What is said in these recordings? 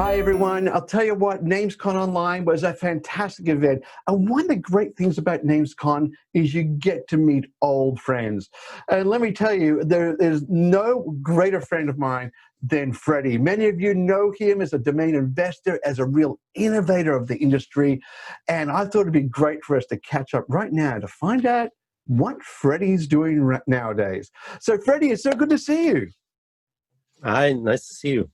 Hi, everyone. I'll tell you what, Namescon Online was a fantastic event. And one of the great things about Namescon is you get to meet old friends. And let me tell you, there is no greater friend of mine than Freddy. Many of you know him as a domain investor, as a real innovator of the industry. And I thought it'd be great for us to catch up right now to find out what Freddy's doing nowadays. So, Freddy, it's so good to see you. Hi, nice to see you.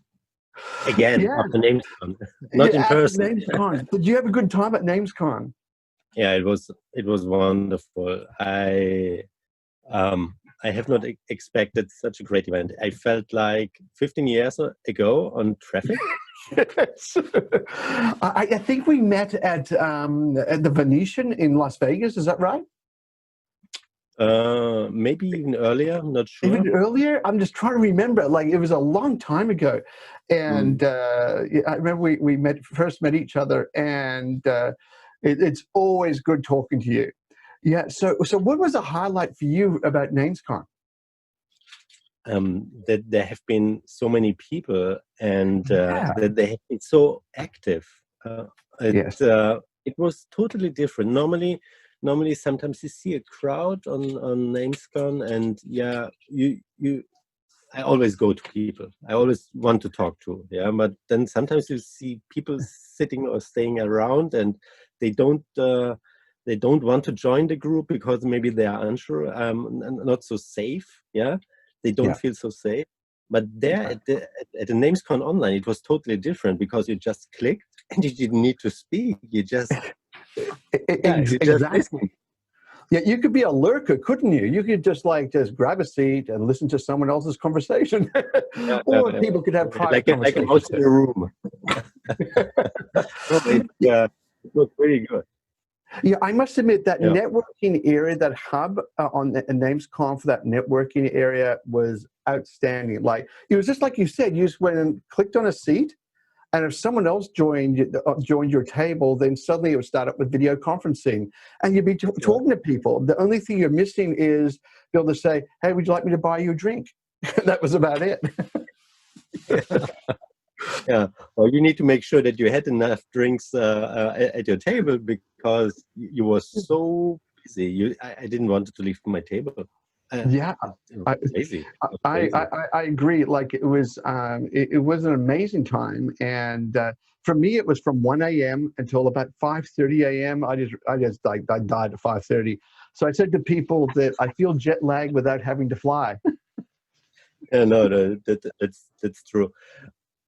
Again, Yeah. after Namescon, not in person. Namescon. Did you have a good time at Namescon? Yeah, it was wonderful. I have not expected such a great event. I felt like 15 years ago on traffic. Yes. I think we met at the Venetian in Las Vegas. Is that right? Maybe even earlier. I'm not sure. Even earlier? I'm just trying to remember. Like, it was a long time ago, and I remember we first met each other, and it's always good talking to you. Yeah. So what was the highlight for you about Namescon? That there have been so many people, and that they have been so active. Yes. It was totally different. Normally, sometimes you see a crowd on Namescon, and yeah, I always go to people. I always want to talk to, yeah. But then sometimes you see people sitting or staying around, and they don't want to join the group because maybe they are unsure, not so safe, yeah. They don't feel so safe. But there at the Namescon online, it was totally different because you just clicked and you didn't need to speak. You just exactly. Yeah, you could be a lurker, couldn't you? You could just grab a seat and listen to someone else's conversation, or people could have private conversations. Like a mouse in a room. It was very good. Yeah, I must admit that networking area, that hub on the Namescon for that networking area was outstanding. Like, it was just like you said, you just went and clicked on a seat, and if someone else joined your table, then suddenly it would start up with video conferencing, and you'd be talking to people. The only thing you're missing is be able to say, "Hey, would you like me to buy you a drink?" That was about it. Yeah, well, you need to make sure that you had enough drinks at your table because you were so busy. I didn't want to leave my table. Yeah, I agree. Like, it was an amazing time, and for me, it was from 1 a.m. until about 5:30 a.m. I died at 5:30. So I said to people that I feel jet lag without having to fly. Yeah, no, that's true.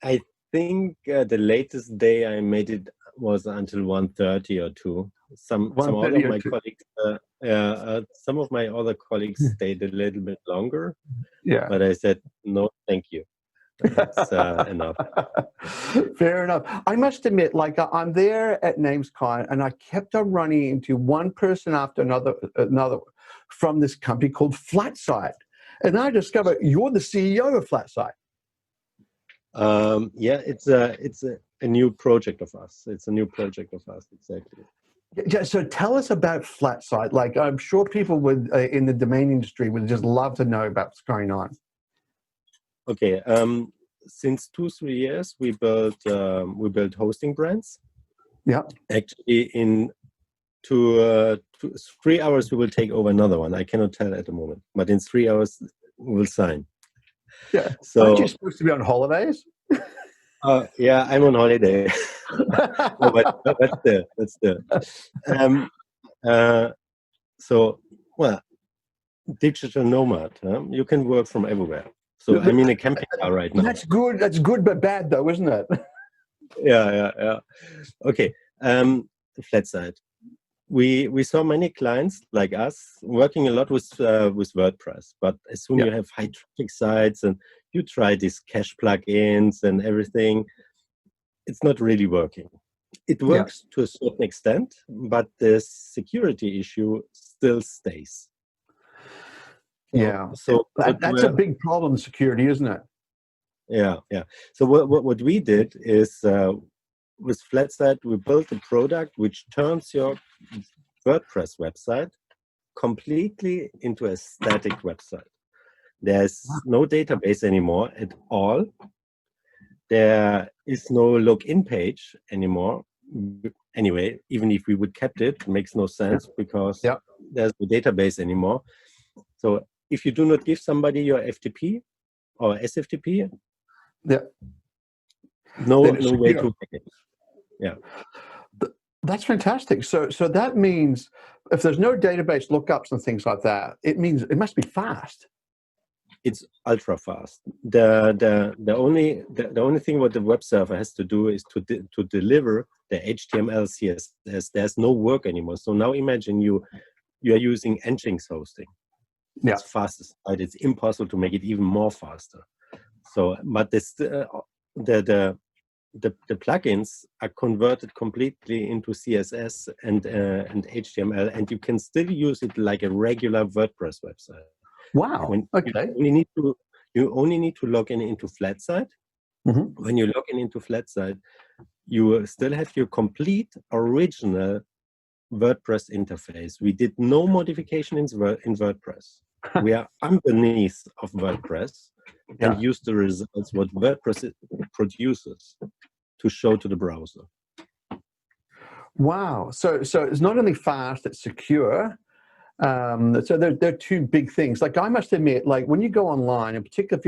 I think the latest day I made it was until 1:30 or 2. Some other of my colleagues, some of my other colleagues stayed a little bit longer. Yeah, but I said no, thank you. That's enough. Fair enough. I must admit, like, I'm there at Namescon, and I kept on running into one person after another from this company called Flatsite, and I discovered you're the CEO of Flatsite. Yeah, it's a new project of us. It's a new project of us, exactly. Yeah, so tell us about Flatsite. Like, I'm sure people would in the domain industry would just love to know about what's going on. Okay, since 2-3 years we built hosting brands. Yeah. Actually, in 3 hours we will take over another one. I cannot tell at the moment, but in 3 hours we will sign. Yeah. So, aren't you supposed to be on holidays? Yeah, I'm on holiday. No, but that's the. So, well, digital nomad. You can work from everywhere. So I'm in a camping car right now. That's good. That's good, but bad, though, isn't it? Yeah. Okay. Flatsite. We saw many clients like us working a lot with WordPress, but as soon you have high traffic sites and you try these cache plugins and everything, it's not really working. It works to a certain extent, but the security issue still stays. So that's a big problem, security, isn't it? Yeah. So what we did is with Flatsite, we built a product which turns your WordPress website completely into a static website. There's no database anymore at all. there is no login page anymore. Anyway, even if we would kept it, it makes no sense because Yeah. there's no database anymore. So if you do not give somebody your FTP or SFTP, Yeah. no Then it's way secure. to hack it. Yeah. That's fantastic. So that means if there's no database lookups and things like that, it means it must be fast. It's ultra fast. The only thing what the web server has to do is to deliver the HTML, CSS. There's no work anymore. So now imagine you are using Nginx hosting. Yeah. It's fastest. Right? It's impossible to make it even more faster. So, but this the plugins are converted completely into CSS and HTML, and you can still use it like a regular WordPress website. Wow. Okay. You only need to log in into Flatsite. Mm-hmm. When you log in into Flatsite, you will still have your complete original WordPress interface. We did no modification in WordPress. We are underneath of WordPress and use the results what WordPress produces to show to the browser. Wow. So it's not only fast, it's secure. So there are two big things. Like I must admit, like when you go online, in particular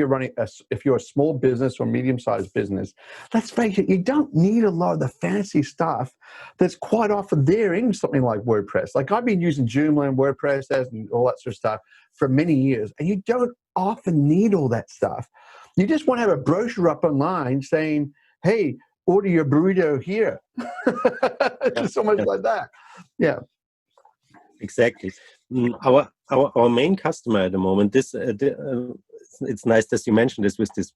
if you're a small business or medium-sized business, let's face it, you don't need a lot of the fancy stuff that's quite often there in something like WordPress. Like I've been using Joomla and WordPress and all that sort of stuff for many years, and you don't often need all that stuff. You just want to have a brochure up online saying, hey, order your burrito here. Just so much like that. Yeah. Exactly. Our main customer at the moment, it's nice that you mentioned this with this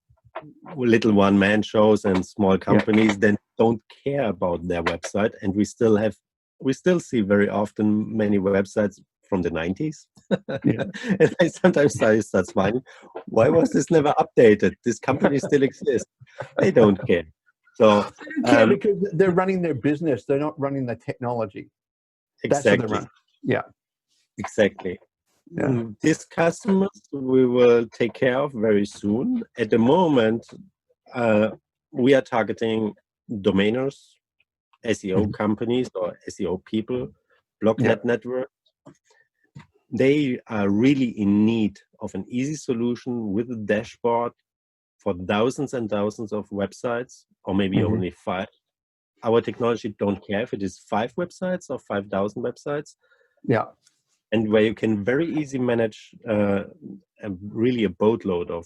little one-man shows and small companies that don't care about their website, and we still see very often many websites from the 90s. And I sometimes start smiling. Why was this never updated? This company still exists. They don't care. So because they're running their business. They're not running the technology. That's what they're running. Yeah. Exactly. Yeah. These customers we will take care of very soon. At the moment, we are targeting domainers, SEO companies or SEO people, blognet network. They are really in need of an easy solution with a dashboard for thousands and thousands of websites, or maybe only 5. Our technology don't care if it is 5 websites or 5,000 websites. Yeah. And where you can very easily manage really a boatload of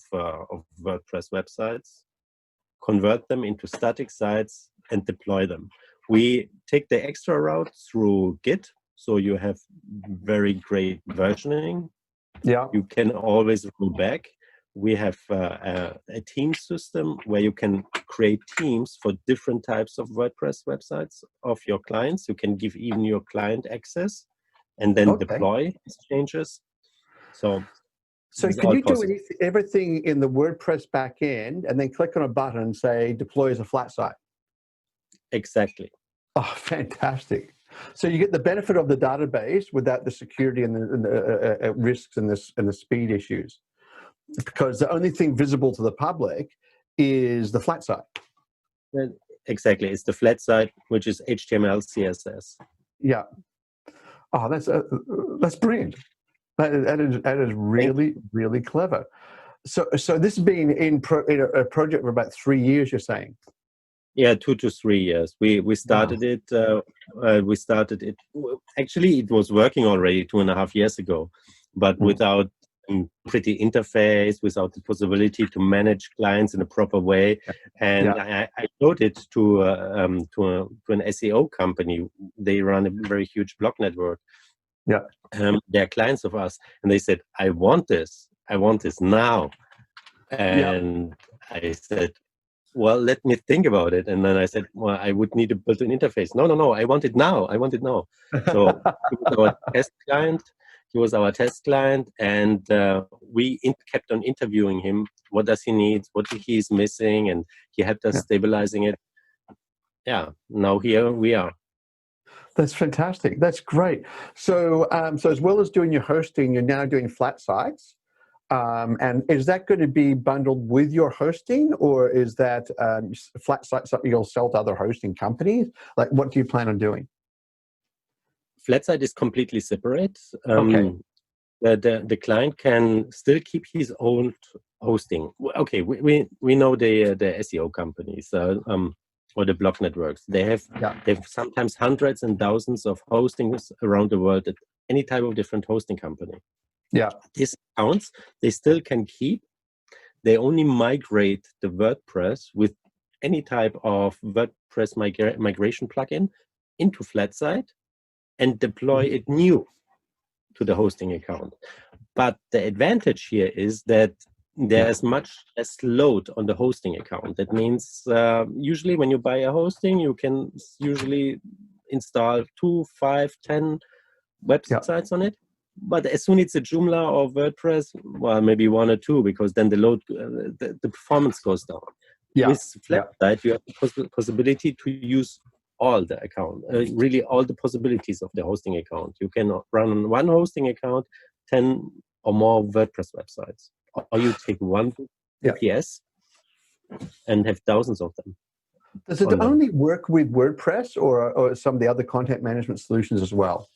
WordPress websites, convert them into static sites, and deploy them. We take the extra route through Git, so you have very great versioning. Yeah. You can always roll back. We have a team system where you can create teams for different types of WordPress websites of your clients. You can give even your client access and then deploy these changes. So can you do everything in the WordPress backend and then click on a button and say deploy as a flat site? Exactly. Oh, fantastic. So you get the benefit of the database without the security and the risks and the speed issues, because the only thing visible to the public is the flat site. Exactly. It's the flat site, which is HTML, CSS. Yeah. Oh, that's brilliant. That is really, really clever. So this has been in a project for about 3 years, you're saying? Yeah, 2 to 3 years. We started it. We started it. Actually, it was working already 2.5 years ago, but without a pretty interface, without the possibility to manage clients in a proper way. And I showed it to an SEO company. They run a very huge blog network. Yeah. They're clients of us, and they said, I want this now. And I said, well, let me think about it. And then I said, well, I would need to build an interface. No, I want it now. So he was our test client. And we kept on interviewing him. What does he need? What he is missing? And he helped us stabilizing it. Yeah, now here we are. That's fantastic. That's great. So, so as well as doing your hosting, you're now doing flat sites. And is that going to be bundled with your hosting, or is that Flatsite something you'll sell to other hosting companies? Like, what do you plan on doing? Flatsite is completely separate. Okay. The client can still keep his own hosting. Okay, we know the SEO companies or the blog networks. They have sometimes hundreds and thousands of hostings around the world at any type of different hosting company. Yeah. These accounts they still can keep. They only migrate the WordPress with any type of WordPress migration plugin into Flatsite and deploy it new to the hosting account. But the advantage here is that there's much less load on the hosting account. That means usually when you buy a hosting, you can usually install 2, 5, 10 websites on it. But as soon as it's a Joomla or WordPress, well, maybe 1 or 2, because then the load, the performance goes down. With Flatsite, you have the possibility to use all the account, really all the possibilities of the hosting account. You can run on one hosting account 10 or more WordPress websites, or you take one VPS and have thousands of them. Does it only work with WordPress or some of the other content management solutions as well?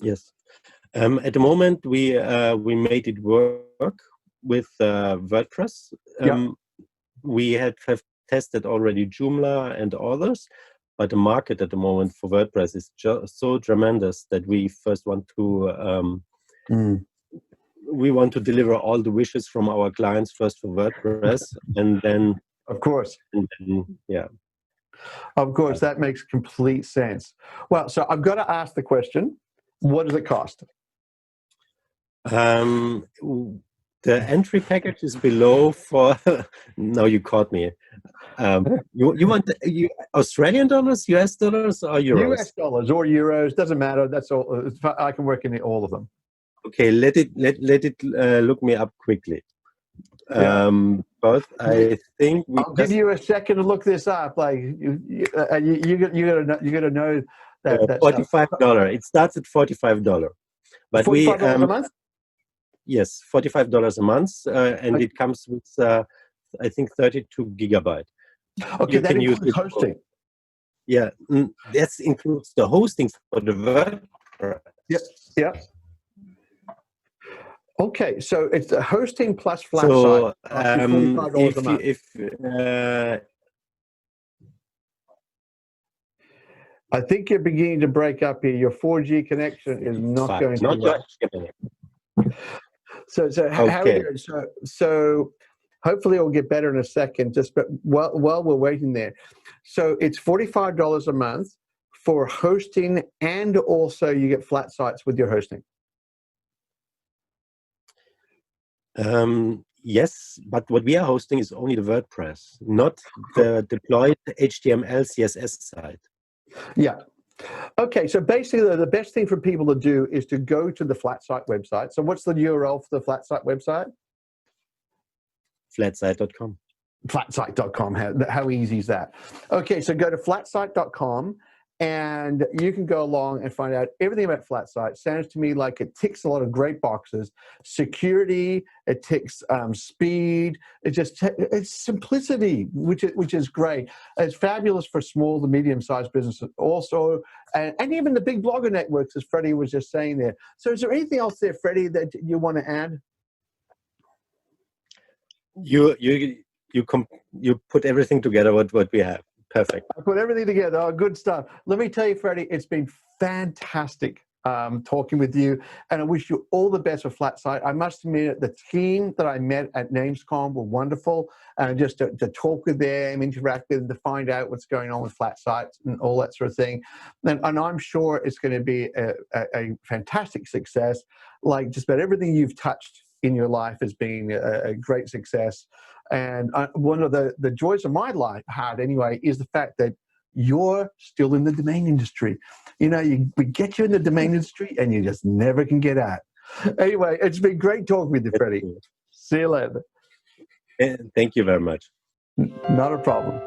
Yes. At the moment, we made it work with WordPress. We have tested already Joomla and others, but the market at the moment for WordPress is so tremendous that we first want to we want to deliver all the wishes from our clients first for WordPress, and then of course, of course, that makes complete sense. Well, so I've got to ask the question: what does it cost? The entry package is below for. No, you caught me. You want Australian dollars, US dollars, or euros? US dollars or euros, doesn't matter. That's all. I can work in all of them. Okay, let it look me up quickly. But I think I'll give you a second to look this up. Like you gotta know that $45. It starts at $45. But $45 a month. Yes, $45 a month, and it comes with I think 32 gigabyte. Okay, that includes hosting. Yeah, that includes the hosting for the WordPress. Yeah. Okay, so it's the hosting plus Flatsite. So $45 a month. I think you're beginning to break up here. Your 4G connection is not going to work. So how are you doing? So hopefully it'll get better in a second. But while we're waiting there, so it's $45 a month for hosting, and also you get Flatsites with your hosting. Yes, but what we are hosting is only the WordPress, not the deployed HTML CSS site. Yeah. Okay, so basically the best thing for people to do is to go to the Flatsite website. So what's the URL for the Flatsite website? Flatsite.com. Flatsite.com. How easy is that? Okay, so go to flatsite.com and you can go along and find out everything about Flatsite. Sounds to me like it ticks a lot of great boxes. Security, it ticks speed, it's simplicity, which is great. It's fabulous for small to medium-sized businesses also, and even the big blogger networks, as Freddy was just saying there. So is there anything else there, Freddy, that you want to add? You put everything together what we have. Perfect. I put everything together. Oh, good stuff. Let me tell you, Freddy, it's been fantastic talking with you, and I wish you all the best with Flatsite. I must admit, the team that I met at Namescon were wonderful, and just to talk with them, interact with them, to find out what's going on with Flatsite and all that sort of thing. And I'm sure it's going to be a fantastic success. Like just about everything you've touched in your life has been a great success. And one of the joys of my life, heart anyway, is the fact that you're still in the domain industry. You know, we get you in the domain industry and you just never can get out. Anyway, it's been great talking with you, Freddy. See you later. Thank you very much. Not a problem.